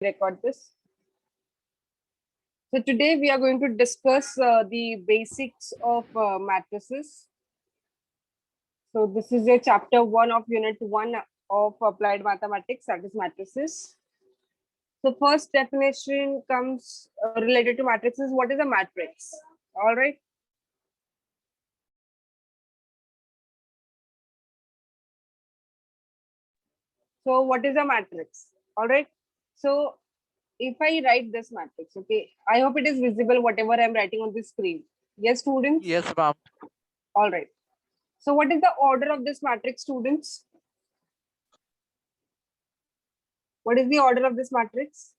record this. So today we are going to discuss the basics of matrices. So this is a chapter 1 of unit 1 of applied mathematics, that is matrices. So first definition comes related to matrices. What is a matrix? All right. So what is a matrix? All right. So if I write this matrix, okay, I hope it is visible whatever I'm writing on the screen. Yes, students? Yes, ma'am. All right. So what is the order of this matrix, students? What is the order of this matrix?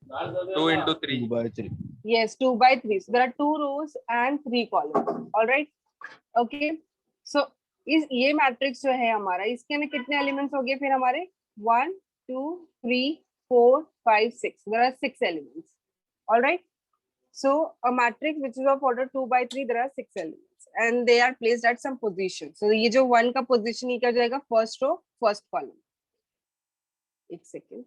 2 into 3. 2 by 3. Yes, 2 by 3. So there are 2 rows and 3 columns. All right. Okay. So ये matrix जो है हमारा, इसके अंदर कितने elements हो गए फिर हमारे 1 2 3 4 5 6. There are 6 elements. All right. So a matrix which is of order 2 by 3, there are 6 elements and they are placed at some position. So ये जो 1 का position ही क्या जाएगा, first row first column. एक second.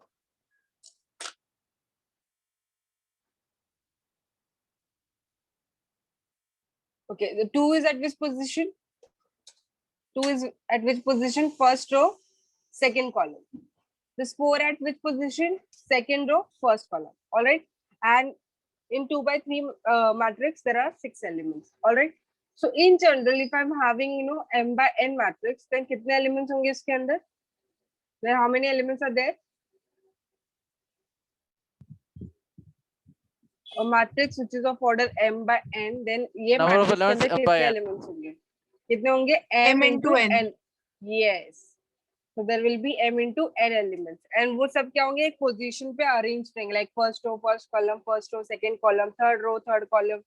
Okay, the 2 is at which position? 2 is at which position? First row, second column. This 4 at which position? Second row, first column. All right. And in 2 by 3 matrix, there are 6 elements. All right. So in general, if I'm having, m by n matrix, then कितने elements होंगे इसके अंदर? Then how many elements are there? A matrix which is of order m by n, then ये Number of matrix के elements अंदर m by कितने n. elements होंगे? कितने होंगे? m into n. Yes. So there will be m into n elements. And वो सब क्या होंगे? एक position पे arrange रहेंगे, like first row, first column, first row, second column, third row, third column.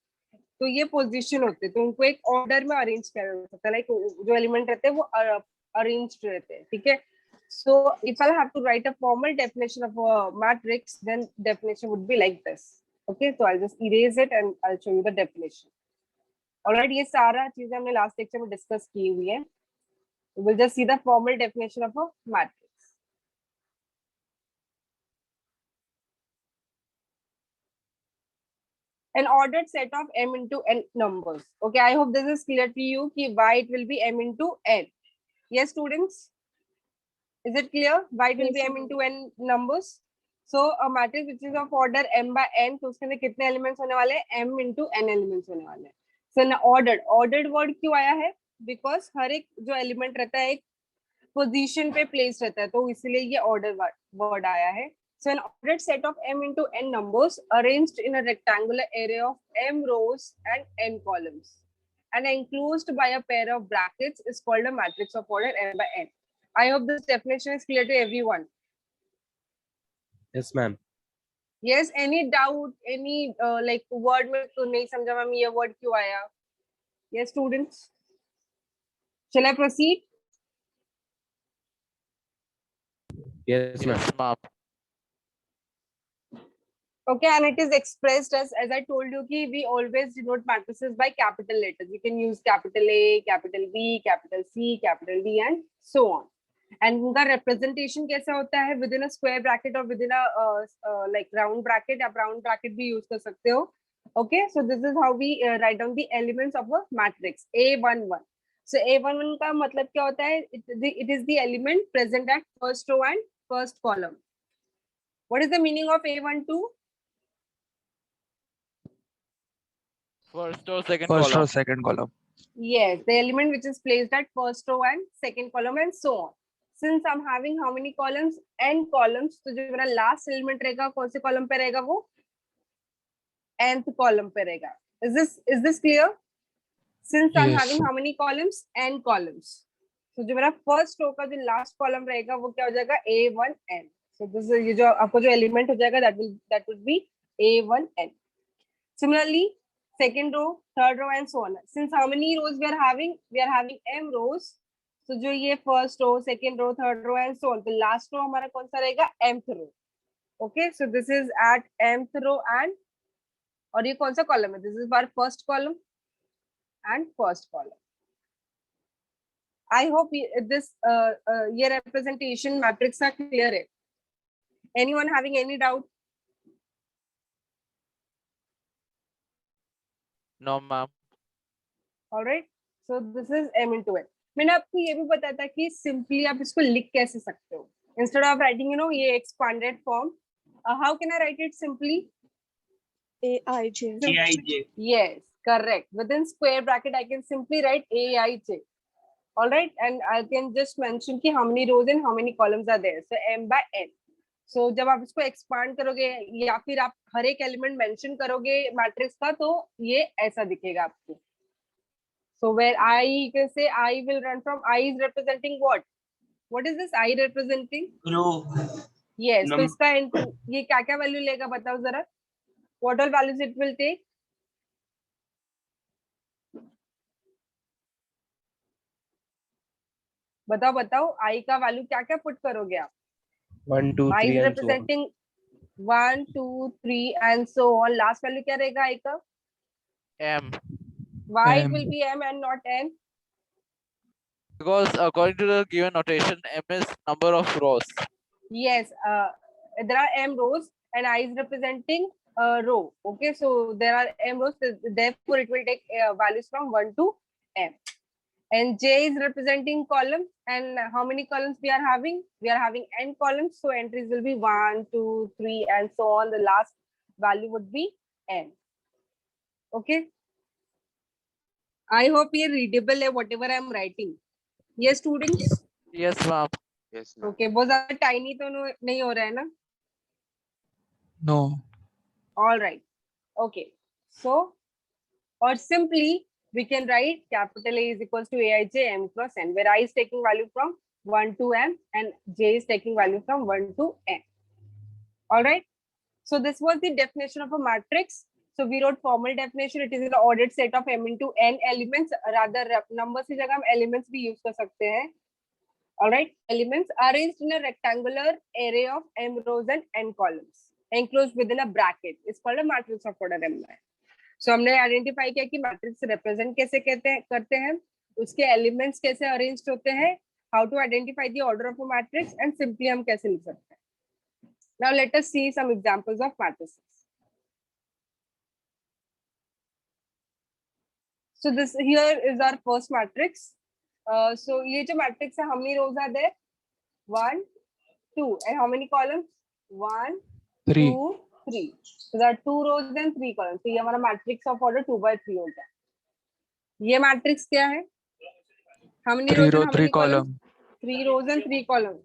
तो ये position होते हैं, तो उनको एक order में arrange किया जा सकता है, like जो element रहते हैं वो arranged रहते हैं, ठीक है? So if I have to write a formal definition of a matrix, then definition would be like this. Okay, so I'll just erase it and I'll show you the definition. Alright, ये सारा चीजें हमने last lecture में discuss की हुई है. We'll just see the formal definition of a matrix. An ordered set of m into n numbers. Okay, I hope this is clear to you कि why it will be m into n. Yes, students? Is it clear? Why it will be m into n numbers? So a matrix which is of order m by n, तो उसके अंदर कितने elements होने वाले हैं? m into n elements होने वाले हैं. So an ordered word क्यों आया है? Because हर एक जो element रहता है एक position पे place रहता है, तो इसलिए ये order word आया है. So an ordered set of m into n numbers arranged in a rectangular array of m rows and n columns and enclosed by a pair of brackets is called a matrix of order m by n. I hope this definition is clear to everyone. Yes, ma'am. Yes, any doubt, any like word में तो नहीं समझा ma'am ये word क्यों आया? Yes, students. Shall I proceed? Yes, ma'am. Yes, ma'am. Okay, and it is expressed as I told you कि we always denote matrices by capital letters. You can use capital A, capital B, capital C, capital D, and so on. And उनका representation कैसा होता है? Within a square bracket or within a like round bracket. आप round bracket भी use कर सकते हो. Okay, so this is how we write down the elements of a matrix A11. So A11 का मतलब क्या होता है? It is the element present at first row and first column. What is the meaning of A12? First or second First column. or second column. Yes, the element which is placed at first row and second column and so on. Since I'm having how many columns? N columns. तो जो मेरा last element रहेगा कौन से column पे रहेगा वो? Nth column पे रहेगा. Is this clear? Since I'm Yes. having how many columns? N columns. तो जो मेरा first row का जो last column रहेगा वो क्या हो जाएगा? A1N. So this is ये जो आपको जो element हो जाएगा that would be A1N. Similarly, second row, third row, and so on. Since how many rows we are having? We are having m rows. So जो ये first row, second row, third row, and so on. तो last row हमारा कौन सा रहेगा? Mth row. Okay, so this is at mth row and और ये कौन सा column है? This is our first column and first column. I hope this ये representation matrix are clear है. Anyone having any doubt? No, ma'am. All right, so this is m into n. मैंने आपको ये भी बताया था कि सिंपली आप इसको लिख कैसे सकते हो इंस्टेड ऑफ राइटिंग ये expanded form. How can I right it simply? Aij. Yes, correct. Within square bracket, I can simply write Aij. All right, and I can just mention कि how many rows and how many columns are there. So m by n. So जब आप इसको expand करोगे या फिर आप हर एक element mention करोगे मैट्रिक्स का तो ये ऐसा दिखेगा आपको. So where I, you can say I will run from I is representing what? What is this I representing? Row. Yes. तो Num- इसका ये क्या क्या वैल्यू लेगा बताओ जरा. What all values it will take? बताओ बताओ आई का वैल्यू क्या क्या पुट करोगे आप? 1, 2, I 3 is and so on. Representing 1 2 3 and so on. Last value क्या रहेगा आई का? M. Why it M. Will be M and not N? Because according to the given notation, M is number of rows. Yes, there are m rows and I is representing a row. Okay, so there are m rows, therefore it will take values from 1 to m. And j is representing column, and how many columns we are having? We are having n columns, so entries will be 1 2 3 and so on. The last value would be n. Okay, I hope you're readable है whatever I am writing. Yes students. Yes, ma'am. Yes, ma'am. Okay, बहुत ज्यादा tiny तो नहीं हो रहा है ना? No. All right. Okay. So, or simply we can write capital A is equals to Aij m cross n, where I is taking value from 1 to m and j is taking value from 1 to n. All right. So this was the definition of a matrix. So we wrote formal definition. It is an ordered set of m into n elements. Rather numbers की जगह हम elements भी use कर सकते हैं. All right. Elements arranged in a rectangular array of m rows and n columns, enclosed within a bracket, is called a matrix of order m. So हमने identify किया कि मैट्रिक्स रिप्रेजेंट कैसे करते हैं, उसके एलिमेंट्स कैसे अरेंज्ड होते हैं, how to identify the order of a matrix, and simply हम कैसे लिख सकते हैं. Now let us see some examples of matrices. So this here is our first matrix. So ये जो मैट्रिक्स है, how many rows are there? 1 2 and how many columns? 1 3. 2 3. So there are 2 rows and 3 columns. So ये हमारा matrix of order 2 by 3 होता है. ये matrix क्या है? How many 3 rows row, and how 3 many columns? column. 3 rows and 3 columns.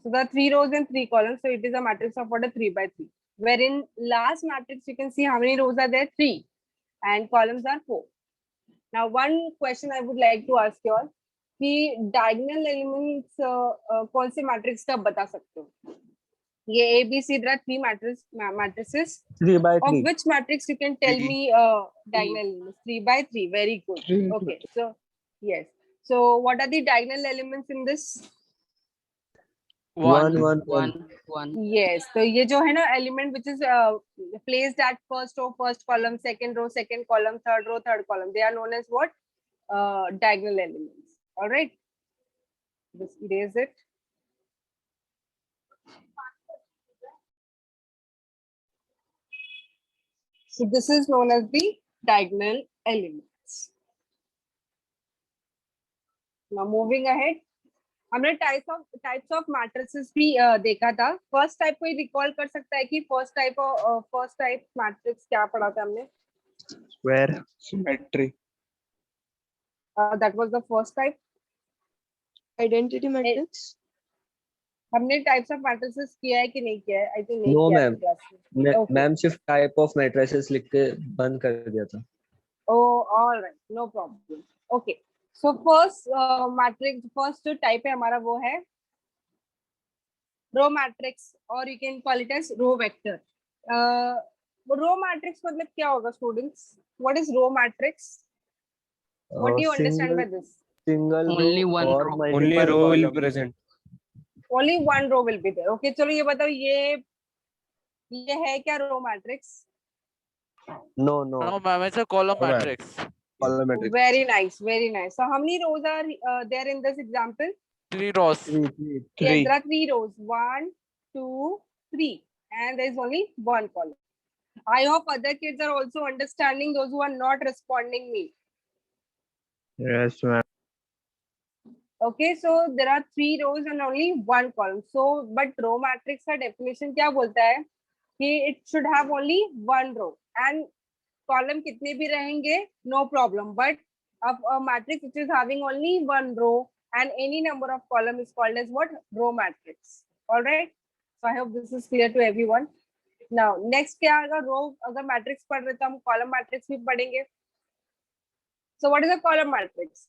So there are 3 rows and 3 columns. So it is a matrix of order 3 by 3. Wherein last matrix you can see how many rows are there? 3 and columns are 4. Now one question I would like to ask you all, कि diagonal elements कौन से matrix का बता सकते हो? ये A B C, there are 3 matrices. 3 by Of 3. which matrix you can tell me diagonal elements? 3 by 3. Very good. 3. Okay, so yes. So what are the diagonal elements in this? 1 1 1. Yes. So ये जो है ना element which is placed at first row, first column, second row, second column, third row, third column. They are known as what? Diagonal elements. All right. Just erase it. So this is known as the diagonal elements. Now moving ahead, हमने types of matrices भी देखा था. First type कोई recall कर सकता है कि first type matrix क्या पढ़ा था हमने? Square. Symmetry. That was the first type. Identity matrix. हमने टाइप्स ऑफ मैट्रिसेस किया है कि नहीं किया है? आई थिंक नहीं No, किया ma'am. क्लास में. Okay. मैम सिर्फ टाइप ऑफ मैट्रिसेस लिख के बंद कर दिया था. Oh, all right, no problem. Okay, so first matrix, first जो type है हमारा वो है row matrix, or you can call it as row vector. Row matrix मतलब क्या होगा students? What is row matrix? What do you understand by this? Single Only row one or row. multiple Only row will column. be present. Only one row will be there. Okay, चलो ये बताओ ये है क्या row matrix? No. No, ma'am. It's a column No, ma'am. matrix. Column matrix. Very nice. So how many rows are there in this example? 3 rows. 3. Yes, there are 3 rows. 1 2 3, and there is only 1 column. I hope other kids are also understanding, those who are not responding me. Yes, ma'am. Okay, so there are 3 rows and only 1 column. So, but row matrix का definition क्या बोलता है कि it should have only 1 row and column कितने भी रहेंगे, no problem. But a matrix which is having only 1 row and any number of column is called as what? Row matrix. All right. So I hope this is clear to everyone. Now next क्या आएगा? Row अगर matrix पढ़ रहे तो हम column matrix भी पढ़ेंगे. So what is a column matrix?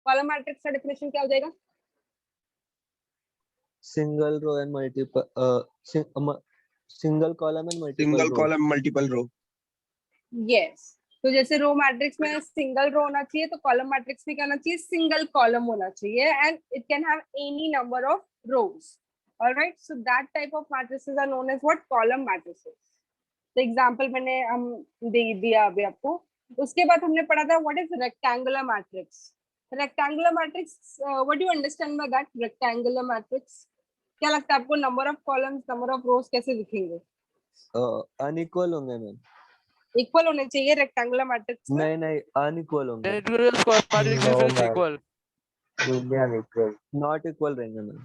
Column matrix का definition क्या हो जाएगा? Single row and multiple single column and multiple Single rows. column, multiple row. Yes. तो जैसे रो मैट्रिक्स में सिंगल रो होना चाहिए तो कॉलम मैट्रिक्स में क्या होना चाहिए? सिंगल कॉलम होना चाहिए and it can have any number of rows. Alright, so that type of matrices are known as what? Column matrices. तो एग्जांपल मैंने हम दे दिया अभी आपको. उसके बाद हमने पढ़ा था what is rectangular matrix. Rectangular matrix, what do you understand by that? Rectangular matrix क्या लगता है आपको? Number of columns, number of रोज कैसे दिखेंगे? अनइक्वल होंगे मैम. इक्वल होने चाहिए रेक्टेंगुलर मैट्रिक्स में. नहीं अनइक्वल होंगे. It will be square matrix No, if it's ma'am. equal. Will be unequal. Not equal रहेंगे मैम.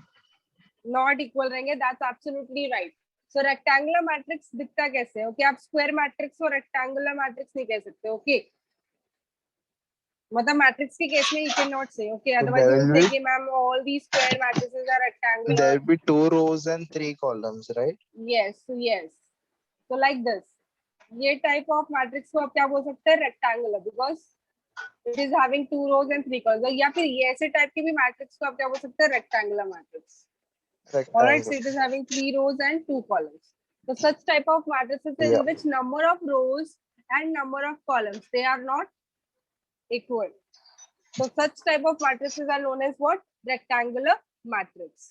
नॉट इक्वल रहेंगे. That's absolutely right. So rectangular matrix दिखता कैसे है? ओके, आप स्क्वायर मैट्रिक्स और रेक्टेंगुलर मैट्रिक्स नहीं कह सकते. ओके, मतलब मैट्रिक्स के केस में you can not say. Okay, otherwise there you will say be- कि ma'am all the square matrices are rectangular. There will be 2 rows and 3 columns, right? Yes yes. So like this, ये type of matrix को आप क्या बोल सकते हैं? Rectangular, because it is having 2 rows and 3 columns. या फिर ये ऐसे टाइप के भी मैट्रिक्स को आप क्या बोल सकते हैं? Rectangular matrix. All right, so Rectangle. it is having 3 rows and 2 columns. So such type of matrices in Yeah. which number of rows and number of columns, they are not equal. So such type of matrices are known as what? Rectangular matrix.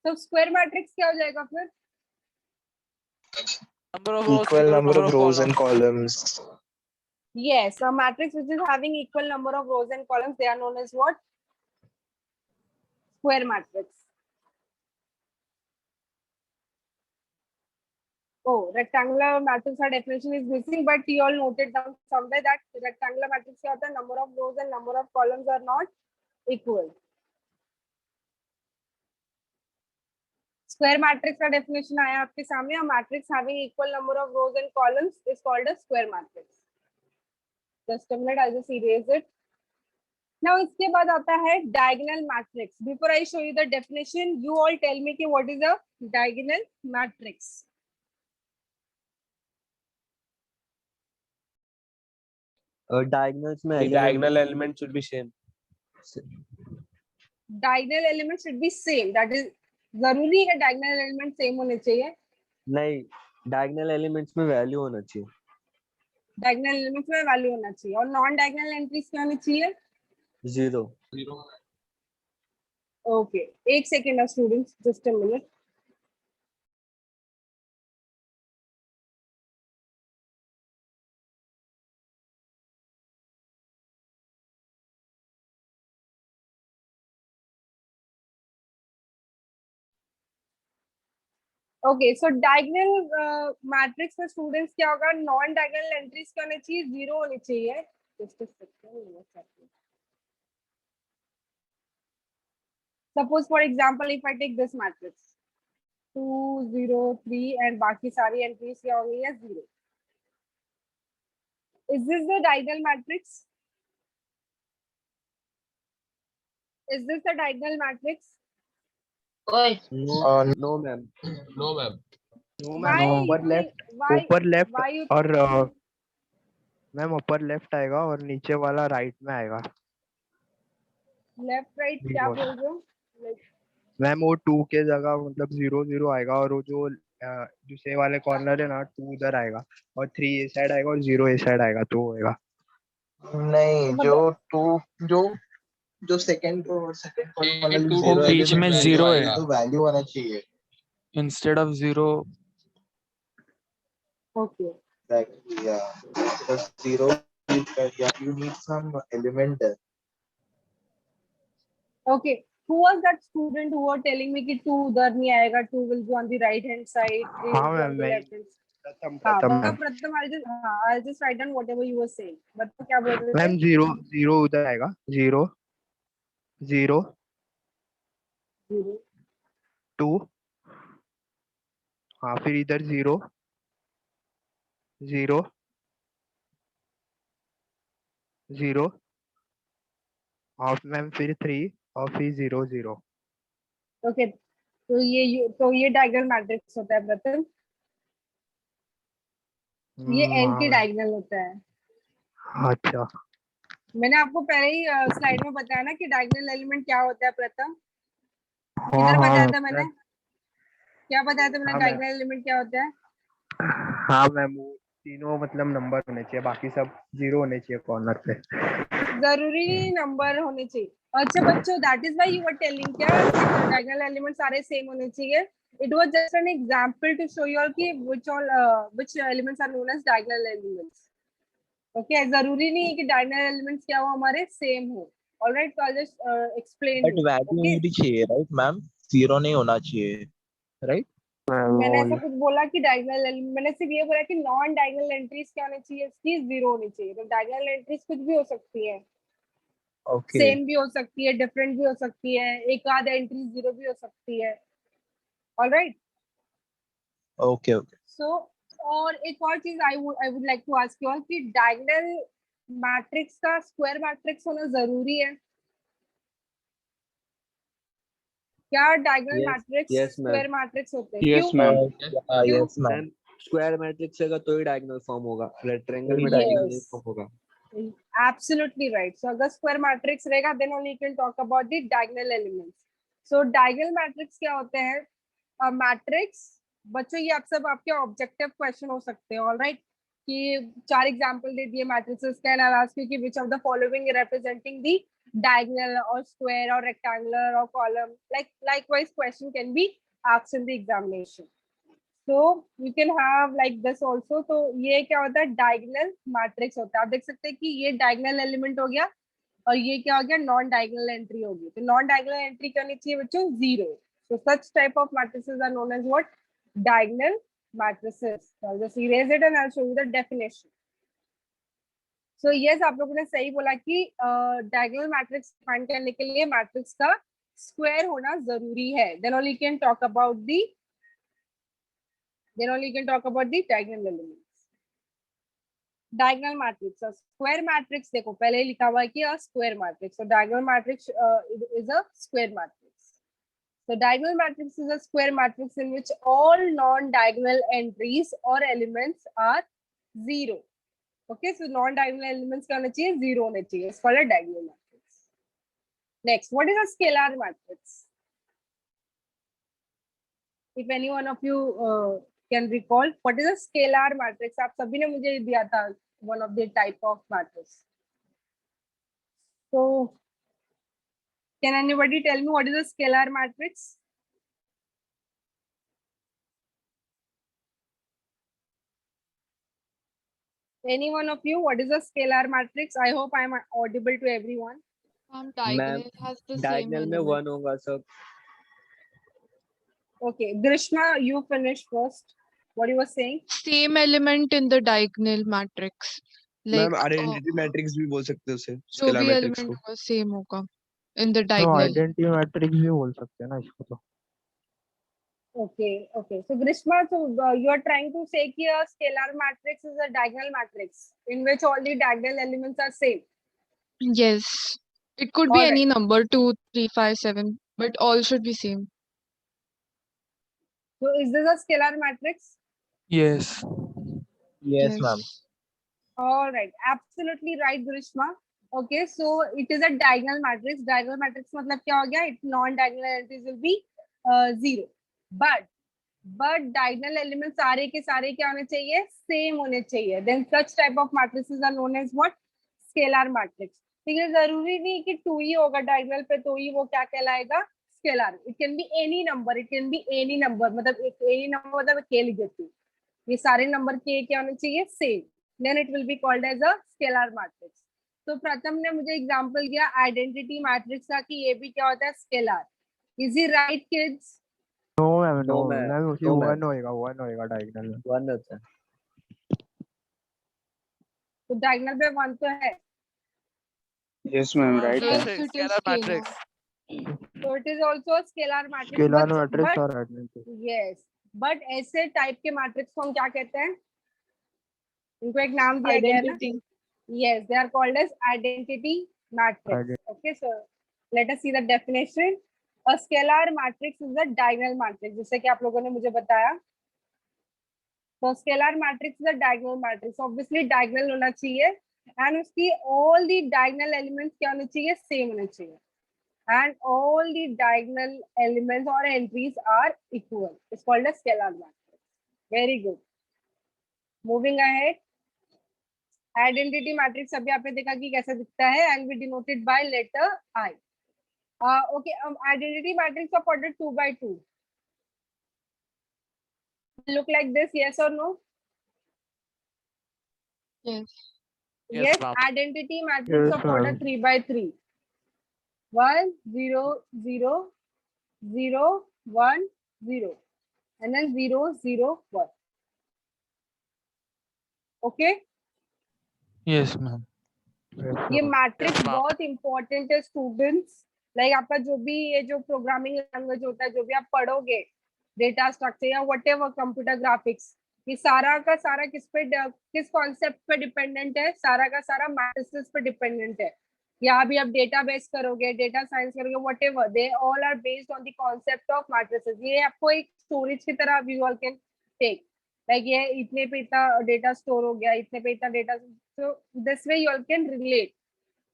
So square matrix क्या हो जाएगा फिर? Number of rows Equal equal to number of rows and columns. columns. Yes, a matrix which is having equal number of rows and columns, they are known as what? Square matrix. Oh, rectangular matrix, our definition is missing, but you all noted down somewhere that rectangular matrix क्या होता है? Number of rows and number of columns are not equal. Square matrix का definition आया आपके सामने. A matrix having equal number of rows and columns is called a square matrix. Just a minute, I'll just erase it. Now इसके बाद आता है diagonal matrix. Before I show you the definition, you all tell me कि what is a diagonal matrix? Diagonals में The diagonal element should be same. Diagonal element should be same. That is जरूरी है diagonal element same होने चाहिए. नहीं, diagonal elements में value होना चाहिए. Diagonal elements में value होना चाहिए. और non diagonal entries क्या होनी चाहिए? 0. Okay, एक second students, just a minute. Okay, so diagonal matrix में students क्या होगा? Non diagonal entries क्या होनी चाहिए? 0 होनी चाहिए. Just a second. Suppose for example, if I take this matrix 2 0 3 and बाकी सारी entries क्या होंगी? 0. Is this the diagonal matrix? Is this the diagonal matrix? No, no ma'am. No, ma'am. No, Why? ma'am. Upper left, Why? upper left Why you? और ma'am ऊपर left आएगा और नीचे वाला राइट में आएगा. Left right Zero. क्या बोल रहे हो? Like, मैम वो 2 के जगह मतलब 0 0 आएगा और वो जो दूसरे वाले कॉर्नर है ना 2 उधर आएगा और 3 ए साइड आएगा और 0 ए साइड आएगा तो होएगा. नहीं, जो सेकंड कॉलम वाला Two zero है, बीच में तो zero है. तो वैल्यू आना चाहिए. Instead of 0, okay. Exactly, yeah. Because 0, you need some element there. Okay. Who was that student who were telling me कि 2 उधर नहीं आएगा? 2 will be on the right hand side. 3 हाँ will be on ma'am, the मैं left hand. प्रथम हाँ प्रथम बताओ मैम प्रथम। I'll just write down whatever you were saying. बताओ क्या बोल रहे मैम थे? जीरो जीरो उधर आएगा जीरो जीरो 0 टू हाँ फिर इधर जीरो जीरो जीरो और मैम फिर थ्री और फिर जीरो जीरो ओके, तो ये डायगोनल मैट्रिक्स होता है प्रथम। ये हाँ एंटी मैम डायगोनल होता है। अच्छा मैंने आपको पहले ही स्लाइड में बताया ना कि डायगोनल एलिमेंट क्या होता है प्रथम। हाँ किधर हाँ बताया था मैंने? मैम क्या बताया था मैंने हाँ मैम डायगोनल एलिमेंट क्या होता है? हाँ मैम वो तीनों मतलब नंबर होने चाहिए बाकी सब जीरो होने चाहिए कॉर्नर पे जरूरी नंबर होने चाहिए। अच्छा बच्चों, that is why you were telling क्या कि डायगोनल एलिमेंट सारे सेम होने चाहिए। It was just an example to show you all कि which elements are known as diagonal elements. ओके, जरूरी नहीं है कि डायगोनल एलिमेंट्स क्या हो हमारे सेम हो। Alright, so I just explain but you. Value okay, unity चाहिए राइट मैम, जीरो नहीं होना चाहिए राइट। मैंने ऐसा कुछ बोला कि डायगोनल एलिमेंट, मैंने सिर्फ ये बोला कि नॉन डायगोनल एंट्रीज क्या होनी चाहिए, इसकी 0 होनी चाहिए। तो डायगोनल एंट्रीज कुछ भी हो सकती है, ओके सेम भी हो सकती है, डिफरेंट भी हो सकती है, एक आध एंट्री 0 भी हो सकती है। Alright, okay okay. सो और एक और चीज I would like to ask you all कि डायगोनल मैट्रिक्स का स्क्वायर मैट्रिक्स होना जरूरी है क्या? Diagonal Yes, matrix yes, ma'am. Square matrix होते हैं, Yes, क्यों? ma'am. क्यों? Yes ma'am. Ma'am square matrix रहेगा तो ही डायगोनल फॉर्म होगा, रेक्टेंगल में वही डायगोनल नहीं Yes. फॉर्म होगा। Absolutely right. So अगर स्क्वायर मैट्रिक्स रहेगा then only you can talk about the diagonal elements. So diagonal matrix क्या होते हैं? मैट्रिक्स बच्चों, ये आप सब आपके ऑब्जेक्टिव क्वेश्चन हो सकते हैं। ऑलराइट, कि 4 एग्जांपल दे दिए मैट्रिसेस का, एंड आई आस्क यू कि which of the following representing the diagonal or square or rectangular or column, likewise question can be asked in the examination. So you can have like this also. तो ये क्या होता है? Diagonal matrix होता है। आप देख सकते हैं कि ये डायगोनल एलिमेंट हो गया और ये क्या हो गया? नॉन डायगोनल एंट्री होगी। तो नॉन डायगोनल एंट्री करनी चाहिए बच्चों 0। So such type of matrices are known as what? Diagonal matrices. So I'll just erase it and I'll show you the definition. So yes, आप लोगों ने सही बोला कि डायगोनल मैट्रिक्स फाइंड करने के लिए मैट्रिक्स का स्क्वायर होना जरूरी है। Then only you can talk about the diagonal elements. Diagonal matrix, a square matrix, देखो पहले ही लिखा हुआ है कि a square matrix. So diagonal matrix is a square matrix. So diagonal matrix is a square matrix in which all non-diagonal entries or elements are 0. Okay, so non-diagonal elements क्या होना चाहिए? 0 होने चाहिए. It's called a diagonal matrix. Next, what is a scalar matrix? If any one of you can recall, what is a scalar matrix? आप सभी ने मुझे दिया था one of the type of matrix. So can anybody tell me what is a scalar matrix? Any one of you, what is a scalar matrix? I hope I am audible to everyone. Diagonal has the same diagonal में element. 1 होगा सब। Okay, Grishma, you finish first. What you were saying? Same element in the diagonal matrix. Like ma'am identity matrix भी बोल सकते हो उसे, जो scalar भी मैट्रिक्स element को। होगा same होगा in the तो diagonal. आइडेंटिटी मैट्रिक्स भी बोल सकते हैं ना इसको तो। Okay, okay. So Grishma, so you are trying to say कि a scalar matrix is a diagonal matrix in which all the diagonal elements are same. Yes. It could be All any right. number 2, 3, 5, 7, but all should be same. So is this a scalar matrix? Yes. Yes ma'am. All right, absolutely right, Grishma. Okay, so it is a diagonal matrix. Diagonal matrix मतलब क्या हो गया? Its non-diagonal entries will be 0. But diagonal elements सारे के सारे क्या होने चाहिए? Same होने चाहिए. Then such type of matrices are known as what? Scalar matrix. तो ये जरूरी नहीं कि 2 ही होगा diagonal पे तो ही वो क्या कहलाएगा? Scalar. It can be any number. It can be any number. मतलब any number मतलब k लिख देती हूँ. ये सारे नंबर के क्या होने चाहिए? Same. Then it will be called as a scalar matrix. तो प्रथम ने मुझे एग्जांपल दिया आइडेंटिटी मैट्रिक्स का कि ये भी क्या होता है? Scalar. Is he right, kids? No ma'am, no No ma'am, ma'am, उसी no वन मैम, होएगा, वन होएगा डायगोनल में। 1 होता है। तो डायगोनल पे 1 तो है, Yes, ma'am. Right. Yes, Ma'am. it is Scalar scalar. matrix. so it is also a scalar matrix. Scalar but matrix और आइडेंटिटी। yes, but ऐसे टाइप के मैट्रिक्स को हम क्या कहते हैं? इनको एक नाम दिया गया है ना? Identity. Yes, they are called as identity matrix. Okay, so let us see the definition. A scalar matrix is a diagonal matrix, जैसे कि आप लोगों ने मुझे बताया। तो scalar matrix is a diagonal matrix. Obviously diagonal होना चाहिए and उसकी all the diagonal elements क्या होने चाहिए? Same होने चाहिए. And all the diagonal elements or entries are equal. It's called a scalar matrix. Very good. Moving ahead. Identity matrix अभी आपने देखा कि कैसे दिखता है and we denoted by letter I. Okay, identity matrix of order 2 by 2. Look like this, yes or no? Yes. Yes, ma'am. Identity matrix Yes, of order ma'am. 3 by 3. 1 0 0 0 1 0 and then 0 0 1. Okay, Yes, ma'am. ये matrix Yes, ma'am. बहुत important है students. Like आपका जो भी ये जो programming language होता है, जो भी आप पढ़ोगे, डेटा स्ट्रक्चर या व्हाटएवर कंप्यूटर ग्राफिक्स, ये सारा का सारा किस कॉन्सेप्ट पे डिपेंडेंट है? सारा का सारा मैट्रिसेस पे डिपेंडेंट है। या अभी आप डेटाबेस करोगे, डेटा साइंस करोगे, whatever, they all are based on the concept of matrices. ये आपको एक स्टोरेज की तरह you all can take, like ये इतने पे इतना डेटा स्टोर हो गया, इतने पे इतना data, so this way you all can relate.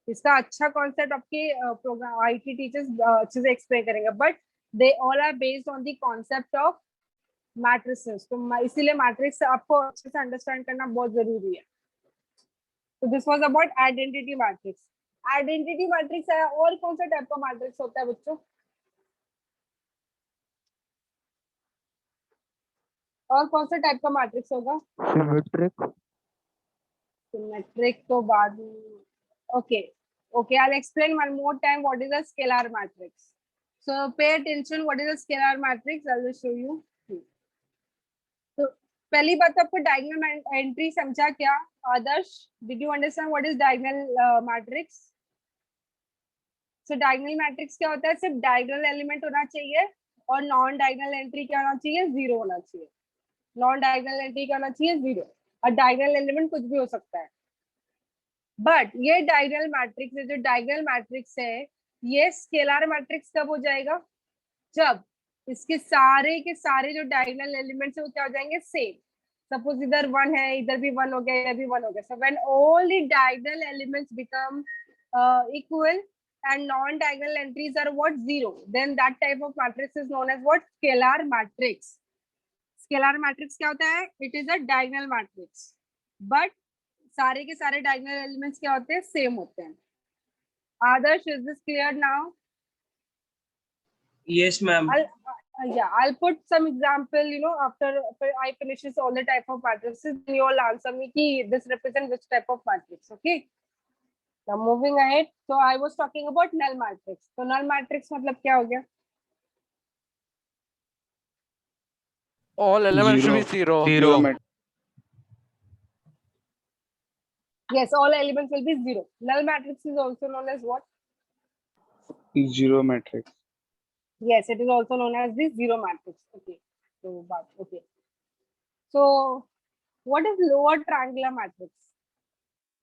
इसका अच्छा कॉन्सेप्ट आपके प्रोग्राम आईटी टीचर्स अच्छे से एक्सप्लेन करेंगे, but they all are based on the concept of matrices. तो इसीलिए मैट्रिक्स आपको अच्छे से अंडरस्टैंड करना बहुत जरूरी है। तो this was about identity matrix. Identity matrix है, और कौन सा टाइप का मैट्रिक्स होता है बच्चों? और कौन सा टाइप का मैट्रिक्स होगा? सिमेट्रिक। Symmetric तो बाद में। Okay, I'll explain one more time what is a scalar matrix. So pay attention, what is a scalar matrix? I will show you. तो पहली बात आपको diagonal entry समझा क्या? आदर्श, did you understand what is diagonal matrix? So diagonal matrix क्या होता है? सिर्फ diagonal element होना चाहिए और नॉन डायगोनल एंट्री क्या होना चाहिए? 0 होना चाहिए। नॉन डायगोनल एंट्री क्या होना चाहिए? 0। और डायगोनल एलिमेंट कुछ भी हो सकता है। बट ये डायगोनल मैट्रिक्स है, जो डायगोनल मैट्रिक्स है, ये स्केलर मैट्रिक्स कब हो जाएगा? जब इसके सारे के सारे जो डायगोनल एलिमेंट्स है वो क्या हो जाएंगे? सेम। सपोज इधर 1 है, इधर भी 1 हो गया, इधर भी 1 हो गया। So when all the diagonal elements become equal and non-diagonal entries are what? 0, then that type of matrix is known as what? Scalar matrix. Scalar matrix क्या होता है? It is a diagonal matrix, but सारे के सारे diagonal elements क्या होते हैं? Same होते हैं। Adarsh, is this clear now? Yes, ma'am. I'll put some example, after I finishes all the type of matrices, then you all answer me ki this represent which type of matrix. Okay, now moving ahead. So I was talking about null matrix. So null matrix मतलब क्या हो गया? All elements should be zero. Zero. Yes, all elements will be 0. Null matrix is also known as what? Zero matrix. Yes, it is also known as the zero matrix. Okay. So what is lower triangular matrix?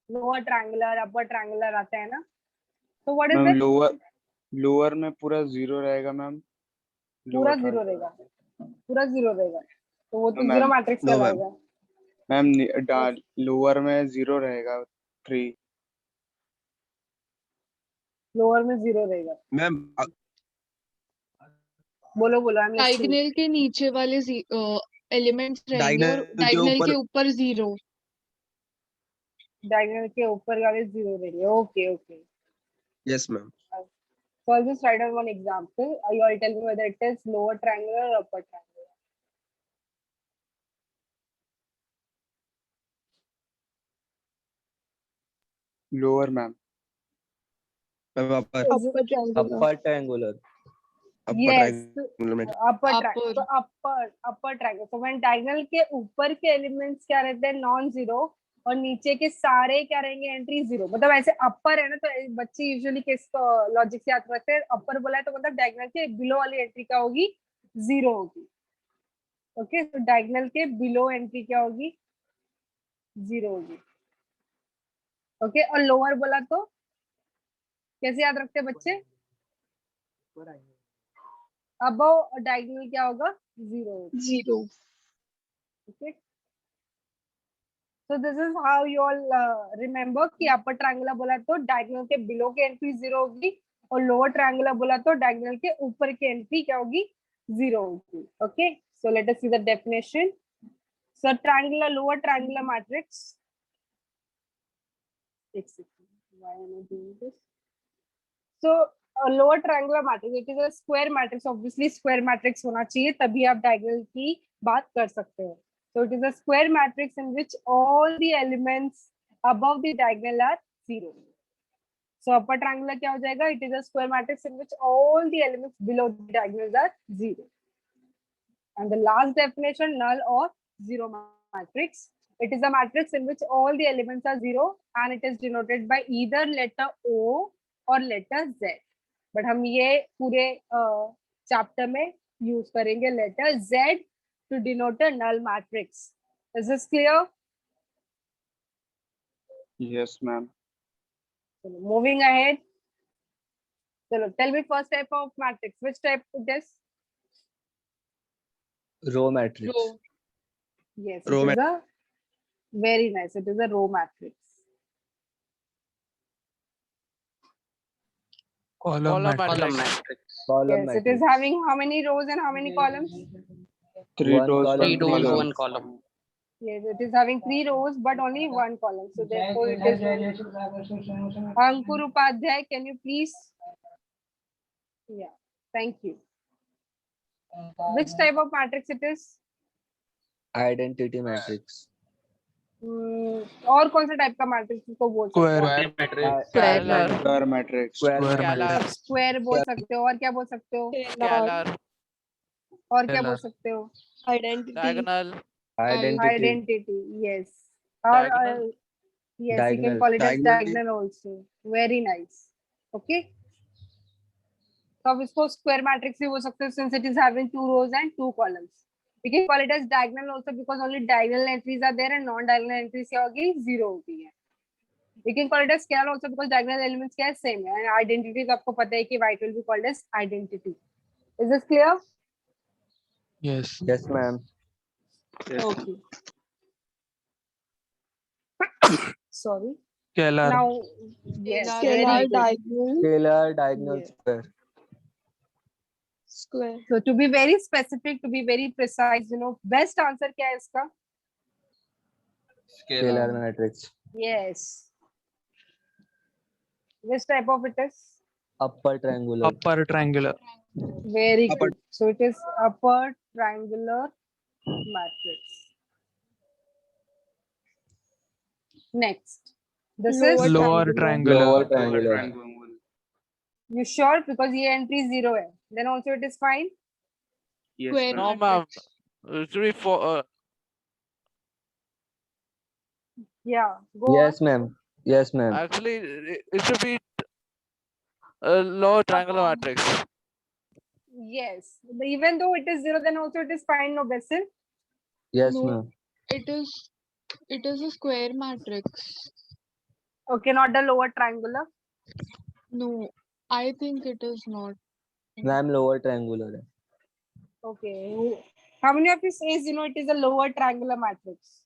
Lower triangular, upper triangular आता है ना? So what is ma'am it? Lower में पूरा 0 रहेगा ma'am. पूरा 0 रहेगा, पूरा 0 रहेगा, तो वो तो मैम, जीरो मैट्रिक्स no, कहलाएगा। मैम लोअर में 0 रहेगा 3। लोअर में 0 रहेगा। मैम बोलो I'm listening. डायगोनल के नीचे वाले एलिमेंट्स रहेंगे और डायगोनल के ऊपर 0। डायगोनल के ऊपर वाले 0 रहेंगे। Okay. yes ma'am. So I'll just write down one example. You all tell me whether it is lower triangular or upper triangular. Lower ma'am. Ma'am upper. Is it- upper triangular. Upper triangular. Yes, triangular matrix. upper Upper. triangle. So upper triangle. So when diagonal के ऊपर के elements क्या रहते हैं, non zero, और नीचे के सारे क्या रहेंगे, एंट्री जीरो. मतलब ऐसे अपर है ना, तो बच्चे यूजुअली किस लॉजिक से याद रखते हैं, अपर बोला है तो मतलब डायगोनल के बिलो वाली एंट्री क्या होगी, जीरो होगी. ओके, तो डायगोनल के बिलो एंट्री क्या होगी, जीरो होगी. ओके, और लोअर बोला तो कैसे याद रखते हैं बच्चे, अबव डायगोनल क्या होगा, जीरो होगा. 0. Okay, so this is how you all remember कि अपर ट्रायंगुलर बोला तो डायगोनल के बिलो के एंट्री जीरो होगी, और लोअर ट्रायंगुलर बोला तो डायगोनल के ऊपर की एंट्री क्या होगी, जीरो होगी. Okay, so let us see the definition. So triangular, lower triangular matrix. Why am I doing this? So a lower triangular matrix, it is a square matrix. Obviously square matrix होना चाहिए, तभी आप diagonal की बात कर सकते हो. So it is a square matrix in which all the elements above the diagonal are zero. So upper triangular क्या हो जाएगा? It is a square matrix in which all the elements below the diagonals are zero. And the last definition, null or zero matrix. It is a matrix in which all the elements are zero and it is denoted by either letter O or letter Z. But हम ये पूरे chapter में use करेंगे letter Z to denote a null matrix. Is this clear? Yes, ma'am. Moving ahead. So tell me first type of matrix. Which type it is? Row matrix. Row. Yes, Row it is a very nice. It is a row matrix. Column matrix. Column Yes, matrix. it is having how many rows and how many columns? Three One rows, column, one one column. Yes, it is having 3 rows but only 1 column. So therefore it is. Ankur Upadhyay, can you please? Yeah, thank you. Which type of matrix it is? Identity matrix. और कौन सा type का matrix को बोल सकते Square. Square matrix. Scalar. Square matrix. Square Square Scalar. हो? matrix. Square बोल सकते हो, और क्या बोल सकते हो, Scalar. और क्या बोल Scalar. सकते हो, Identity. Diagonal. Identity. identity. Yes, or Diagonal. yes, you can Diagonal. call it as Diagonal. diagonal also. Very nice. Okay, तो अब इसको स्क्वायर मैट्रिक्स भी बोल सकते हो since it is having 2 rows and 2 columns. We can call it as diagonal also because only diagonal entries are there and non-diagonal entries क्या होगी, zero होगी है. We can call it as scalar also because diagonal elements क्या है, same है, and identity तो आपको पता है कि it will be called as identity. Is this clear? Yes. Yes, ma'am. Okay. Sorry. Scalar. Now, yes, very Scalar, good. diagonal, Scalar, diagonal, Yes. square. square. So to be very specific, to be very precise, best answer क्या है इसका? Scalar matrix. Yes. Which type of it is? Upper triangular. Upper triangular. Very Upper. good. So it is upper triangular matrix. Next. This Lower is Lower triangular. Lower triangular. You sure? Because ये entry zero है. Then also it is fine. Yes, Square No, ma'am. matrix. It should be for Yeah. Go Yes, ma'am. Yes, ma'am. actually it should be a lower triangular matrix. on. Yes. Even though it is zero, then also it is fine. No, Basil. Yes, No. ma'am. It is a square matrix. Okay, not the lower triangular. No, I think it is not. Ma'am, lower triangular. है. Okay. How many of you says it is a lower triangular matrix?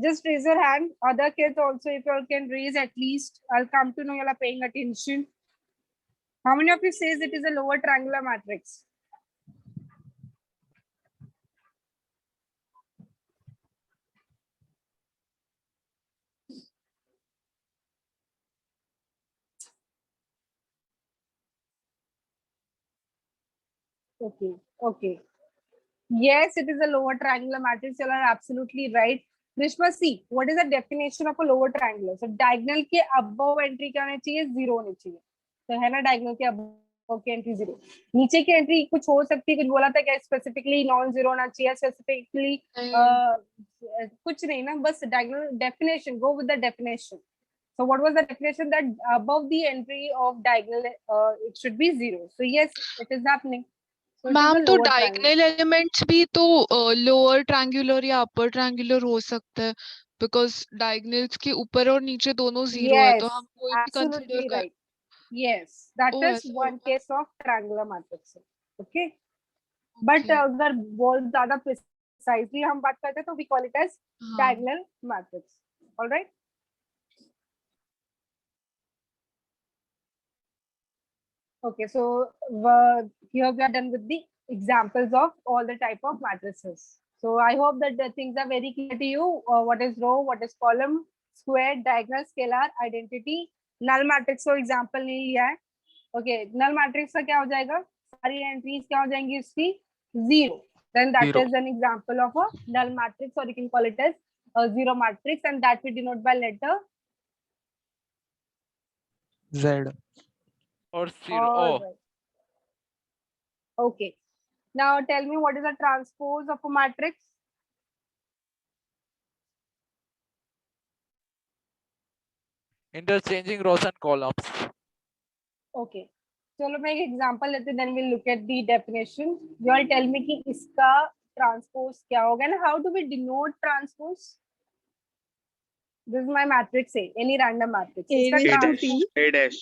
Just raise your hand. Other kids also, if you all can raise at least, I'll come to know you all are paying attention. How many of you says it is a lower triangular matrix? Okay, okay. Yes, it is a lower triangular matrix. You are absolutely right. Grishma, see, what is the definition of a lower triangular? So diagonal के above entry क्या होनी चाहिए? Zero होनी चाहिए. तो है ना diagonal के अब की एंट्री 0, नीचे की एंट्री कुछ हो सकती है, कुछ बोला था क्या स्पेसिफिकली नॉन जीरो होना चाहिए, स्पेसिफिकली कुछ नहीं ना, बस diagonal definition, go with the definition. So what was the definition? That above the entry of diagonal it should be 0. So yes, it is happening. So it is ma'am a तो lower triangle. Diagonal elements भी तो lower triangular या upper triangular हो सकता है, because diagonals के ऊपर और नीचे दोनों 0 है, तो Yes, हम कोई भी कंसीडर absolutely कर. right. Yes, that oh is ऐसा one होता है. case of triangular matrix. Okay, but Okay. अगर बहुत ज्यादा precisely हम बात करते हैं तो we call it as हाँ. diagonal matrix. All right. Okay, so here we are done with the examples of all the type of matrices. So I hope that the things are very clear to you. What is row, what is column, square, diagonal, scalar, identity, null matrix. So example नहीं लिया है. Okay, null matrix का क्या हो जाएगा? सारी entries क्या हो जाएंगी उसकी? 0. Then that Zero. is an example of a null matrix, or you can call it as a zero matrix, and that we denote by letter Z. or zero. All Oh, right. Okay. Now tell me what is a transpose of a matrix? interchanging rows and columns. Okay. चलो मैं एक example लेते हैं, then we'll look at the definition. You all tell me कि इसका transpose क्या होगा ना? How do we denote transpose? This is my matrix A, any random matrix. इसका A transpose- dash. A dash.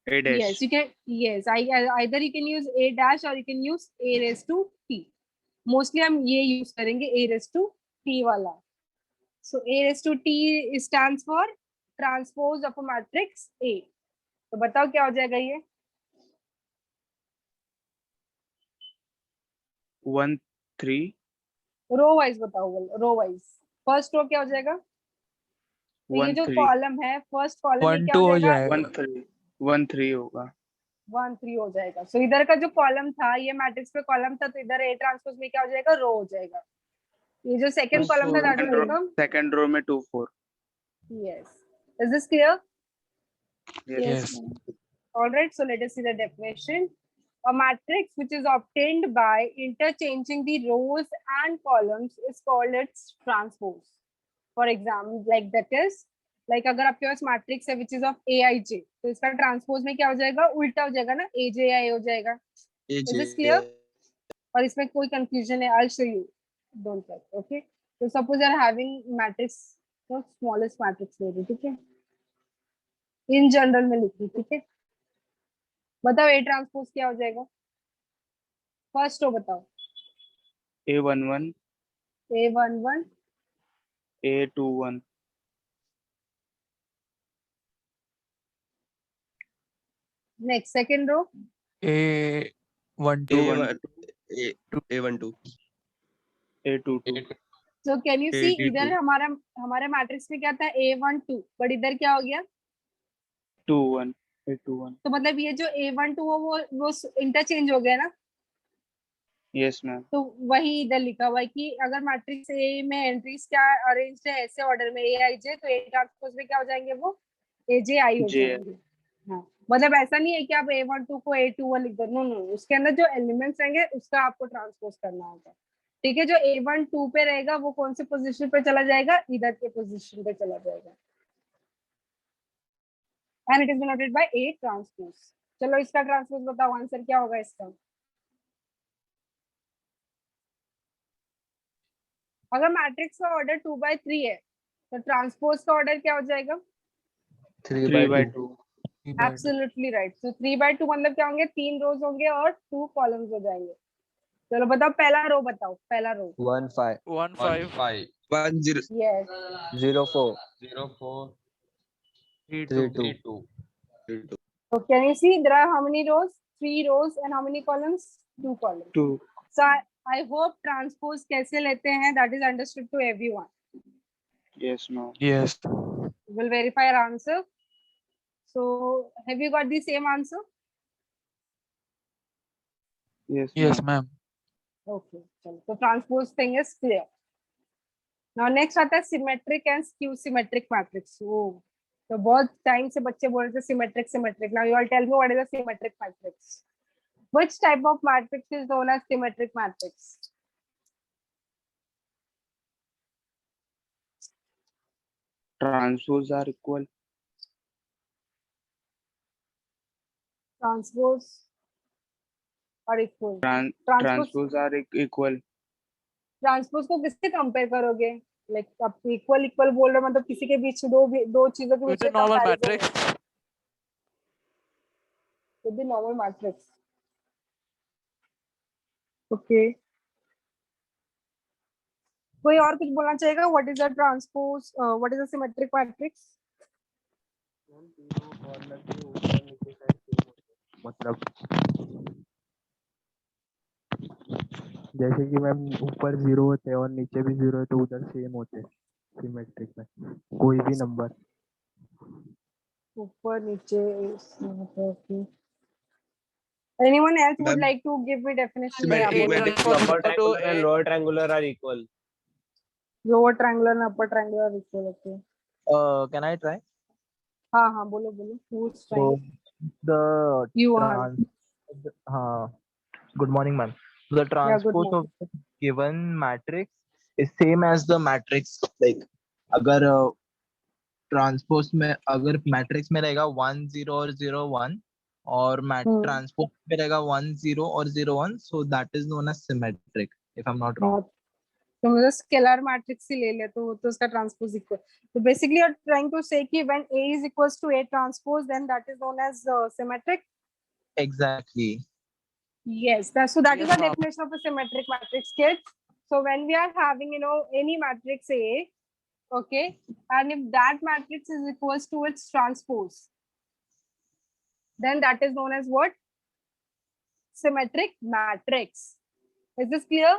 A dash. Yes, you can. Yes, either you can use A dash or you can use A raised to T. Mostly हम ये use करेंगे A raised to T वाला. So A raised to T stands for transpose of a matrix A. तो बताओ क्या हो जाएगा ये? 1 3 रो वाइज बताओ, रो वाइज. फर्स्ट रो क्या हो जाएगा? तो ये 1 जो 3 कॉलम है, फर्स्ट कॉलम में 1 क्या 2 हो हो जाएगा? जाएगा. 1 3 1 3 होगा. 1 3 हो जाएगा. सो इधर का जो कॉलम था, ये मैट्रिक्स पे कॉलम था, तो इधर ए ट्रांसपोज में क्या हो जाएगा? रो हो जाएगा. ये जो सेकंड कॉलम था, that will become Second row में 2 4. Yes. Is this clear? Yes. All right, so let us see the definition. A matrix which is obtained by interchanging the rows and columns is called its transpose. For example, like that is, like अगर आपके पास matrix है which is of aij, तो इसका transpose में क्या हो जाएगा? उल्टा हो जाएगा ना, aji हो जाएगा. Is this clear? और इसमें कोई confusion है? I'll show you. Don't worry, okay? So suppose you are having matrix, so smallest matrix ले लो, ठीक है? In general में लिखी, ठीक है? बताओ ए ट्रांसपोज क्या हो जाएगा? फर्स्ट रो बताओ. A11 A11 A21 next second row. A1 2 A12 A22 so can you see, 82. इधर हमारे मैट्रिक्स में क्या था? A12, बट इधर क्या हो गया? 21 A21. तो मतलब ये जो A12 वो इंटरचेंज हो गया ना. Yes ma'am. तो वही इधर लिखा हुआ है कि अगर मैट्रिक्स ए में एंट्रीज क्या अरेंज है ऐसे ऑर्डर में aij, तो ए ट्रांसपोज में क्या हो जाएंगे? वो aji हो J. जाएंगे. हाँ, मतलब ऐसा नहीं है कि आप A12 को A21 लिख दो. नो नो, उसके अंदर जो एलिमेंट्स रहेंगे उसका आपको ट्रांसपोज करना होगा. ठीक है, जो A12 पे रहेगा वो कौन से पोजीशन पे चला जाएगा? इधर के पोजीशन पे चला जाएगा. And it is denoted by A transpose. चलो इसका ट्रांसपोज बताओ, आंसर क्या होगा इसका? अगर मैट्रिक्स का ऑर्डर 2/3 है तो ट्रांसपोज का ऑर्डर क्या हो जाएगा? 3/2. Absolutely right. सो 3/2 मतलब क्या होंगे? 3 रोज होंगे और 2 कॉलम्स हो जाएंगे. चलो बताओ पहला रो बताओ, पहला रो. 1 5 1 5 1 0 yes. 0 4 3 3 2 2 So can you see there are how many rows? 3 rows and how many columns? 2 columns. 2. So I hope transpose कैसे लेते हैं that is understood to everyone. Yes ma'am. Yes. We'll verify our answer. So have you got the same answer? Yes Yes, ma'am. ma'am. Okay, so transpose thing is clear. Now next आता है symmetric and skew symmetric matrix. Oh, तो बहुत time से बच्चे बोल रहे थे symmetric symmetric. Now you all tell me what is a symmetric matrix. Which type of matrix is known as symmetric matrix? Transpose are equal. Transpose or equal? Transpose Transpose are equal. Transpose को किससे compare करोगे? Like आप equal equal बोल रहे हो, मतलब किसी के बीच दो चीजों के With बीच a में normal कंपैरिजन है. matrix. With the normal matrix. Okay, कोई और कुछ बोलना चाहेगा? What is a transpose, what is a symmetric matrix? Corner के ऊपर नीचे साइड सेम होते हैं. मतलब जैसे कि मैम ऊपर 0 होते हैं और नीचे भी 0 है तो उधर सेम होते हैं सिमेट्रिक में, कोई भी नंबर. ऊपर नीचे. Okay, anyone else would Ma'am, like to give me definition? Yeah, symmetric A matrix transpose upper equal to triangular and A. lower triangular are equal. Lower triangular and upper triangular equal. Okay. Can I try? हाँ हाँ, बोलो बोलो. Who's So trying? the You are. good morning, ma'am. The Yeah, good transpose morning. of the given matrix is same as the matrix. Like अगर transpose में अगर matrix में रहेगा 1 0 और 0 1 और ट्रांसपोज में रहेगा 1 0 और 0 1, so that is known as symmetric if I'm not wrong. बहुत. तो मुझे स्केलर मैट्रिक्स ही ले ले तो उसका ट्रांसपोज इक्वल. तो basically you are trying to say कि when A is equals to A transpose, then that is known as symmetric. Exactly. Yes, so that is Yes, the ma'am. definition of a symmetric matrix, kids. So when we are having, any matrix A, okay, and if that matrix is equals to its transpose, then that is known as what? Symmetric matrix. Is this clear?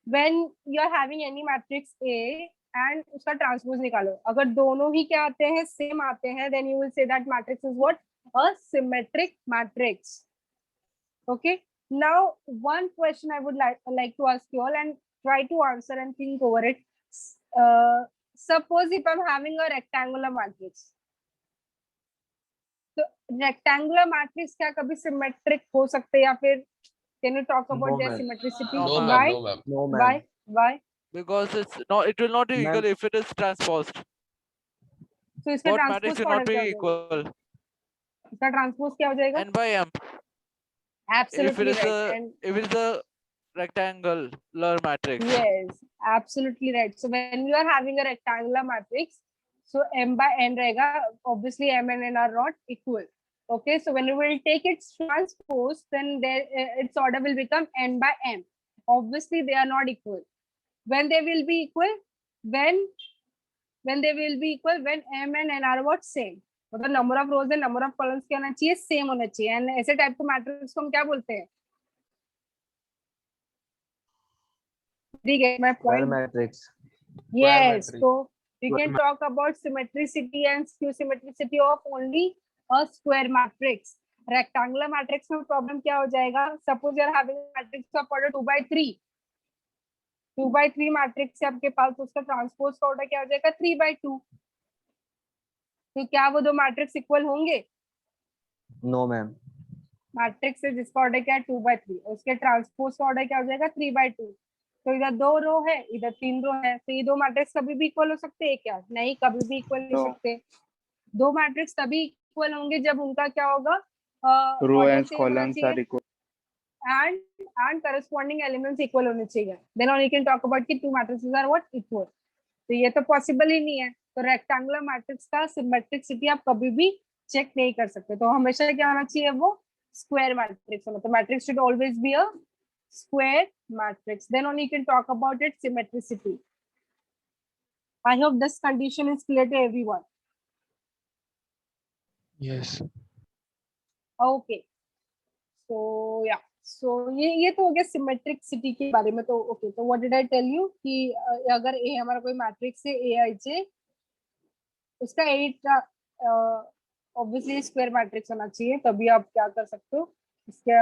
When you are having any matrix A and उसका transpose निकालो, अगर दोनों ही क्या आते हैं, same आते हैं, then you will say that matrix is what? A symmetric matrix. Okay. Now, one question I would like to ask you all and try to answer and think over it. Suppose if I'm having a rectangular matrix, so rectangular matrix क्या कभी symmetric हो सकते हैं या फिर can you talk about No, their ma'am. symmetricity? No, No, ma'am. ma'am. Why? No, ma'am. No, ma'am. Why? Why? Because it will not be Ma'am. equal if it is transposed. So इसका Both transpose matrix will क्या not be हो जाएगा? equal. इसका transpose क्या हो जाएगा? N by M. Absolutely right. And If it is a rectangular matrix. yes, absolutely right. So when you are having a rectangular matrix, so M by N रहेगा. Obviously M and N are not equal. Okay, so when you will take its transpose, then its order will become N by M. Obviously they are not equal. When they will be equal? When they will be equal, when M and N are what? Same. मतलब number of rose and number of columns क्या होना चाहिए? Same होना चाहिए. And ऐसे type के matrix को हम क्या बोलते हैं? Do you get my Square point? matrix. Yes. matrix. So we Square can talk about symmetricity and skew symmetricity of only a square matrix. Rectangular matrix में problem क्या हो जाएगा? Suppose you are having a matrix of order 2 by 3. 2 by 3 matrix है आपके पास, तो उसका transpose का order क्या हो जाएगा? 3 by 2. तो क्या वो दो मैट्रिक्स इक्वल होंगे? No, ma'am. मैट्रिक्स है जिसका ऑर्डर क्या है? 2 by 3. उसके ट्रांसपोज का ऑर्डर क्या हो जाएगा? 3 by 2. तो इधर 2 रो है, इधर 3 रो है, तो ये दो मैट्रिक्स कभी भी इक्वल हो सकते हैं क्या? नहीं, कभी भी इक्वल नहीं No. सकते. दो मैट्रिक्स तभी इक्वल होंगे जब उनका क्या होगा? Row order and same होना columns चाहिए are equal. and corresponding elements equal होने चाहिए. Then only you can talk about कि two matrices are what? Equal. तो ये तो पॉसिबल ही नहीं है. तो रेक्टेंगुलर मैट्रिक्स का सिमेट्रिसिटी आप कभी भी चेक नहीं कर सकते. तो हमेशा क्या होना चाहिए? वो स्क्वायर मैट्रिक्स होना. तो matrix should always be a square matrix. Then only you can talk about its symmetricity. I hope this condition is clear to everyone. Yes. Okay. So yeah. So ये तो हो गया symmetricity के बारे में. तो okay. तो what did I tell you कि अगर A हमारा कोई मैट्रिक्स है Aij, उसका 8 obviously स्क्वायर मैट्रिक्स होना चाहिए, तभी आप क्या कर सकते हो? इसके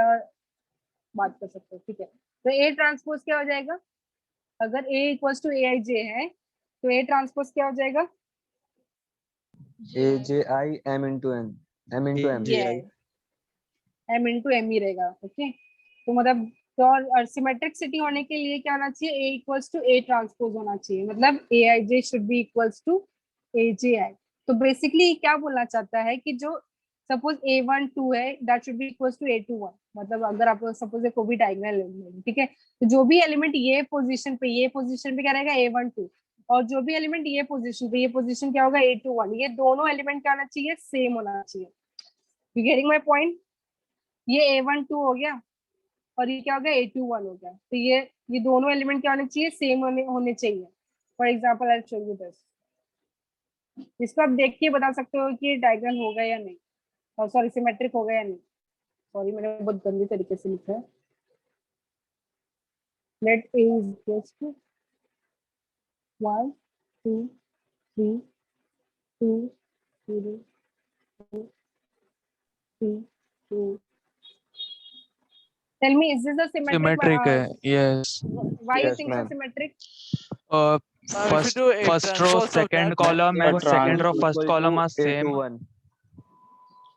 बात कर सकते हो. ठीक है. तो A ट्रांसपोज क्या हो जाएगा? अगर A इक्वल्स टू Aij है तो A ट्रांसपोज क्या हो जाएगा? AJI M into N. M into M. yes m into m ही रहेगा ओके तो मतलब तो और सिमेट्रिक सिटी होने के लिए क्या होना चाहिए a equals to a transpose होना चाहिए मतलब aij should be equals to aji तो बेसिकली क्या बोलना चाहता है कि जो सपोज a12 है that should be equals to a21 मतलब अगर आप सपोज को भी डायगोनल एलिमेंट ठीक है तो जो भी एलिमेंट ये पोजीशन पे क्या रहेगा a12 और जो भी एलिमेंट ये पोजीशन क्या होगा a21 ये दोनों एलिमेंट क्या होना चाहिए सेम होना चाहिए यू गेटिंग माय पॉइंट ये a12 हो गया और ये क्या हो गया a21 हो गया तो ये दोनों एलिमेंट क्या होने चाहिए सेम होने चाहिए for example I show you this इसको आप देख के बता सकते हो कि डायगोनल होगा या नहीं और सॉरी सिमेट्रिक होगा या नहीं सॉरी मैंने बहुत गंदी तरीके से लिखा है late a is equals to 1 2 3 2 0 2 3 2 tell me is this a Symmetric है. Yes. why you Yes, think so ma'am. symmetric Ma'am, if you do a First row, transpose of second that, column, then and second row, first Equal column to are A same. to 1.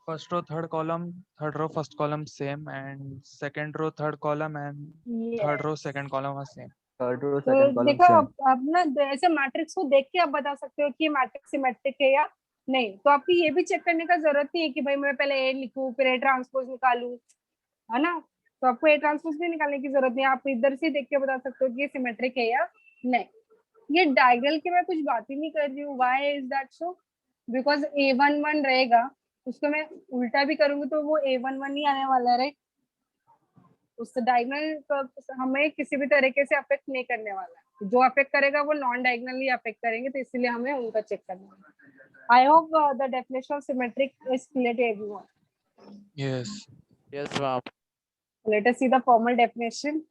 First row, third column, third row, first column same, and second row, third column, and third row, yes second column are same. Third row, तो second column देखो same. आप ना ऐसे matrix को देख के आप बता सकते हो कि मैट्रिक्स सिमेट्रिक है या नहीं तो आपको ये भी चेक करने का जरूरत नहीं है कि भाई मैं पहले ए लिखूं फिर ए ट्रांसपोज निकालूं है ना तो आपको ए ट्रांसपोज भी निकालने की जरूरत नहीं है आप इधर से देख के बता सकते हो कि ये सिमेट्रिक है या नहीं ये डायगोनल की मैं कुछ बात ही नहीं कर रही हूँ why is that so because a11 रहेगा उसको मैं उल्टा भी करूंगी तो वो a11 ही आने वाला है राइट उस डायगोनल हमें किसी भी तरीके से अफेक्ट नहीं करने वाला है जो अफेक्ट करेगा वो नॉन डायगोनली अफेक्ट करेंगे तो इसलिए हमें उनका चेक करना है I hope the definition of symmetric is clear to everyone Yes. yes, ma'am. Let us see the formal definition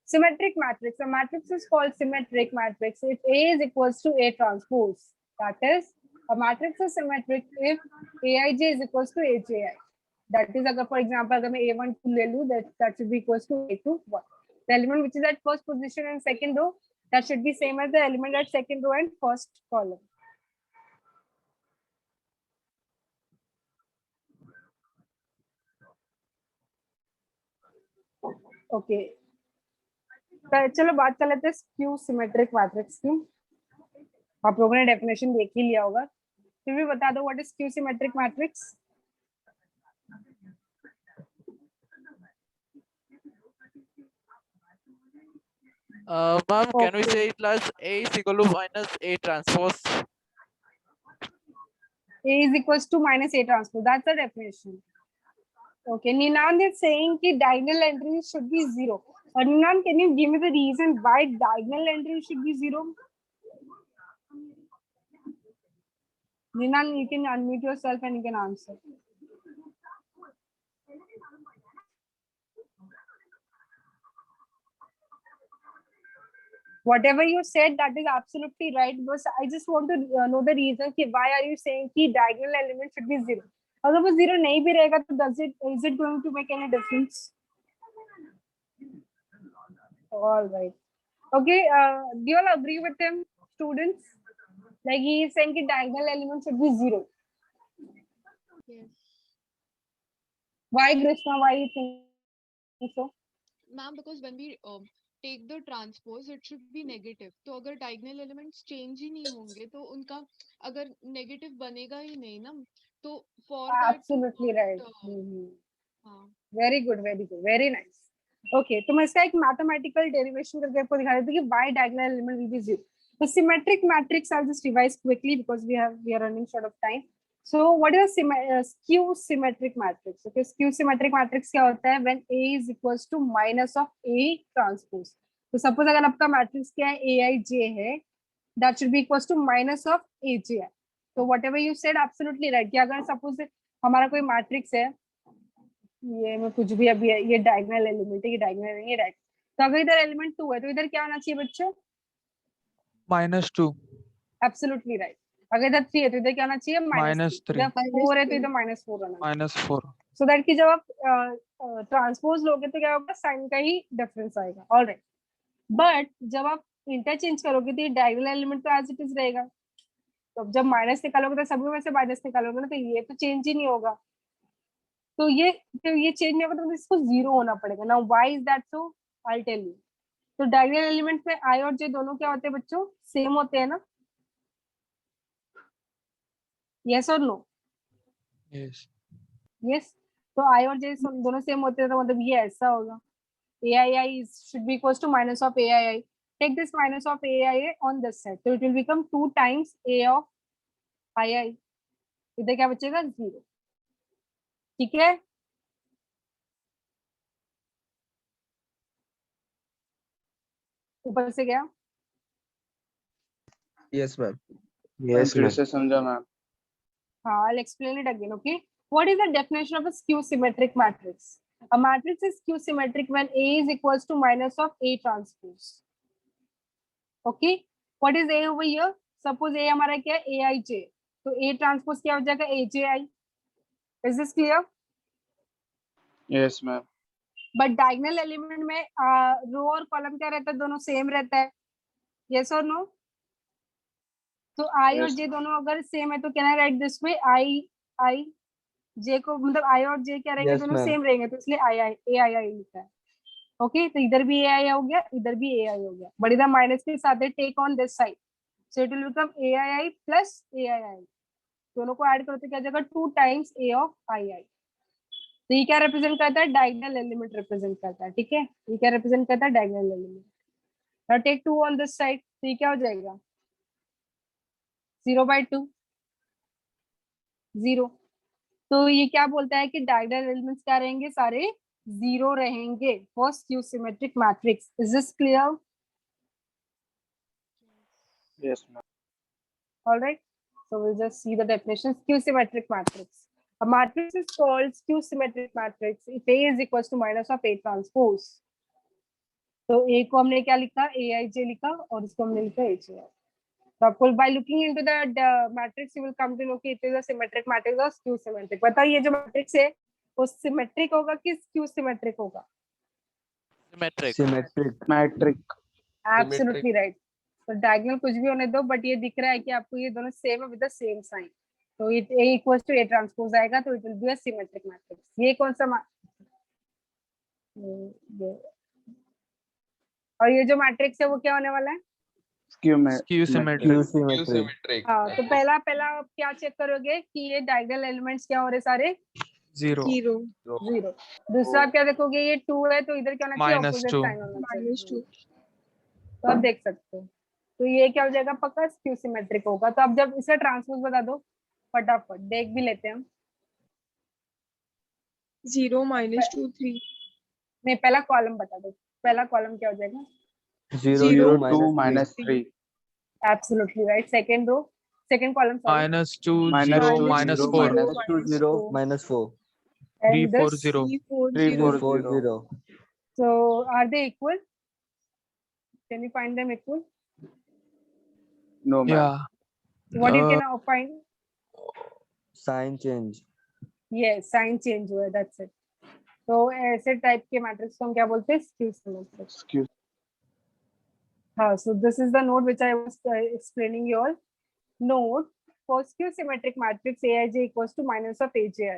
symmetric matrix a matrix is called symmetric matrix if A is equals to A transpose that is a matrix is symmetric if aij is equals to aji that is agar for example agar main a12 le lu that should be equals to a21 the element which is at first position and second row that should be same as the element at second row and first column okay चलो बात कर लेते हैं skew symmetric matrix की आप लोगों ने definition देख ही लिया होगा फिर भी बता दो what is skew symmetric matrix Ma'am, can we Okay. say it as A is equal to minus A transpose? A is equals to minus A transpose. That's the definition. Okay. Ninand is saying that diagonal entries should be 0. Ninand, can you give me the reason why diagonal entries should be 0? Ninand, you can unmute yourself and you can answer. Whatever you said, that is absolutely right. But I just want to know the reason. Why are you saying that diagonal element should be 0? अगर वो 0 नहीं भी रहेगा तो is it going to make any difference? All right. Okay. Do you all agree with him, students? Like he is saying that diagonal element should be 0. Yes. Why, Krishna? Why you think so? Ma'am, because when we take the transpose, it should be negative. तो अगर diagonal elements change ही नहीं होंगे तो उनका अगर negative बनेगा ही नहीं ना तो for that Absolutely right. हाँ Very good, very good, very nice. Okay, तो मैं इसका एक mathematical derivation करके आपको दिखा देती हूँ कि why diagonal element will be 0. The symmetric matrix I'll just revise quickly because we are running short of time. So what is a skew symmetric matrix? Okay, skew symmetric matrix क्या होता है? When A is equals to minus of A transpose. तो suppose अगर आपका matrix क्या है Aij है, that should be equals to minus of Aj. So whatever you said absolutely right. कि अगर suppose हमारा कोई matrix है, ये मैं कुछ भी अभी ये डायगोनल एलिमेंट है ये डायगोनल नहीं है डायगोनल तो अगर इधर एलिमेंट 2 है तो इधर क्या आना चाहिए बच्चों -2. एब्सोल्युटली राइट अगर इधर 3 है तो इधर क्या आना चाहिए -3. इधर 4 है तो इधर -4 आना चाहिए -4. सो दैट कि जब आप ट्रांसपोज लोगे तो क्या होगा साइन का ही डिफरेंस आएगा ऑलराइट बट जब आप इंटरचेंज करोगे तो ये डायगोनल एलिमेंट तो एज इट इज रहेगा तो अब जब माइनस निकालोगे तो सभी में से माइनस निकालोगे ना, तो ये तो चेंज ही नहीं होगा। तो ये चेंज नहीं होगा तो इसको 0 होना पड़ेगा। Now why is that so, I tell you. तो डायगोनल एलिमेंट्स में आई और जे दोनों क्या होते हैं बच्चों, सेम होते हैं ना? यस और नो? Yes. यस। तो आई और जे दोनों सेम होते हैं, तो मतलब ये ऐसा होगा, aii should be equals to minus of aii. Take this minus of aii on this side, so it will become 2 times a of ii. इधर क्या बचेगा, 0। ठीक है, ऊपर से गया। Yes, ma'am. Yes, फिर से समझा मैम। हाँ, I'll explain it again. Okay, what is the definition of a skew symmetric matrix? A matrix is skew symmetric when A is equals to minus of A transpose. Okay, what is A over here? Suppose A हमारा क्या है, aij, तो A transpose क्या हो जाएगा, aji. Is this clear? Yes, ma'am. But diagonal element में रो और column क्या रहता है, दोनों सेम रहता है। यस और नो? तो आई और Yes. जे दोनों अगर सेम है तो can I write this way, I J को, मतलब आई और जे क्या रहेंगे, Yes, दोनों ma'am. सेम रहेंगे, तो इसलिए आई लिखा है। ओके, तो इधर भी ए आई हो गया, इधर भी ए आई हो गया, बट इधर माइनस के साथ है, take on this side, so it will become A I plus A I. दोनों को ऐड करो तो क्या जाएगा, 2 टाइम्स ए ऑफ आई। तो ये क्या रिप्रेजेंट करता है, डायगोनल एलिमेंट रिप्रेजेंट करता है। ठीक है, ये क्या रिप्रेजेंट करता है, diagonal element. Now take 2 on this side, तो ये क्या हो जाएगा, 0/2, 0। तो ये क्या बोलता है कि डायगोनल एलिमेंट्स क्या रहेंगे, सारे 0 रहेंगे for skew symmetric matrix. Is this clear? Yes, ma'am. All right, so we'll just see the definition. Skew symmetric matrix. A matrix is called skew symmetric matrix if A is equals to minus of A transpose. तो A को हमने क्या लिखा, aij लिखा, और इसको हमने लिखा aj। तो आपको by looking into the matrix you will come to know कि it is a symmetric matrix or skew symmetric। बताओ ये जो मैट्रिक्स है वो सिमेट्रिक होगा कि स्क्यू सिमेट्रिक होगा? Symmetric. Symmetric. Matrix. Absolutely right. तो डायगोनल कुछ भी होने दो, बट ये दिख रहा है कि आपको ये दोनों सेम है विद द सेम साइन, तो it A equals to A transpose आएगा, तो it will be a symmetric matrix. ये कौन सा ये, और ये जो मैट्रिक्स है वो क्या होने वाला है, Skew symmetric. Skew symmetric. Symmetric. हाँ। तो पहला आप क्या चेक करोगे कि ये डायगोनल एलिमेंट्स क्या हो रहे, सारे 0. 0। दूसरा आप क्या देखोगे, ये 2 है, तो इधर क्या होना चाहिए, ऑपोजिट -2. साइन होना चाहिए, तो आप देख सकते हो। तो ये क्या हो जाएगा, पक्का स्क्यू सिमेट्रिक होगा। तो अब जब इसका ट्रांसपोज बता दो, फटाफट देख भी लेते हैं हम। 0 -2 3। नहीं, पहला कॉलम बता दो, पहला कॉलम क्या हो जाएगा, 0 0 2 minus 3। Absolutely right. Second row, second column, -2 Minus 0 2, -4 -2 0 -4 3 and 4 this, 0. 3 4 4 0। 0 so are they equal? Can you find them equal? No, ma'am। Yeah. What you can find? sign change Yes, sign change हुआ है, that's it। तो ऐसे type के matrix को हम क्या बोलते हैं, स्क्यू सिमेट्रिक। Skew। हाँ, so this is the note which I was explaining you all. Note, for skew symmetric matrix aij equals to minus of aji.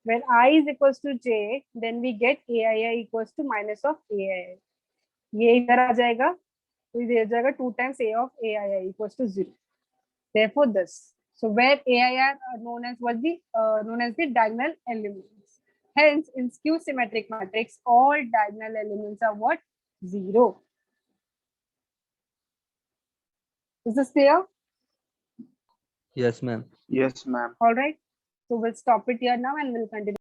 When I is equals to j, then we get aii equals to minus of aii. ये इधर आ जाएगा, तो इधर आ जाएगा 2 times a of aii equals to 0. Therefore this, so where aii are known as what known as the diagonal elements. Hence in skew symmetric matrix all diagonal elements are what, 0. Is this clear? yes ma'am Yes, ma'am। All right, so we'll stop it here now and we'll continue.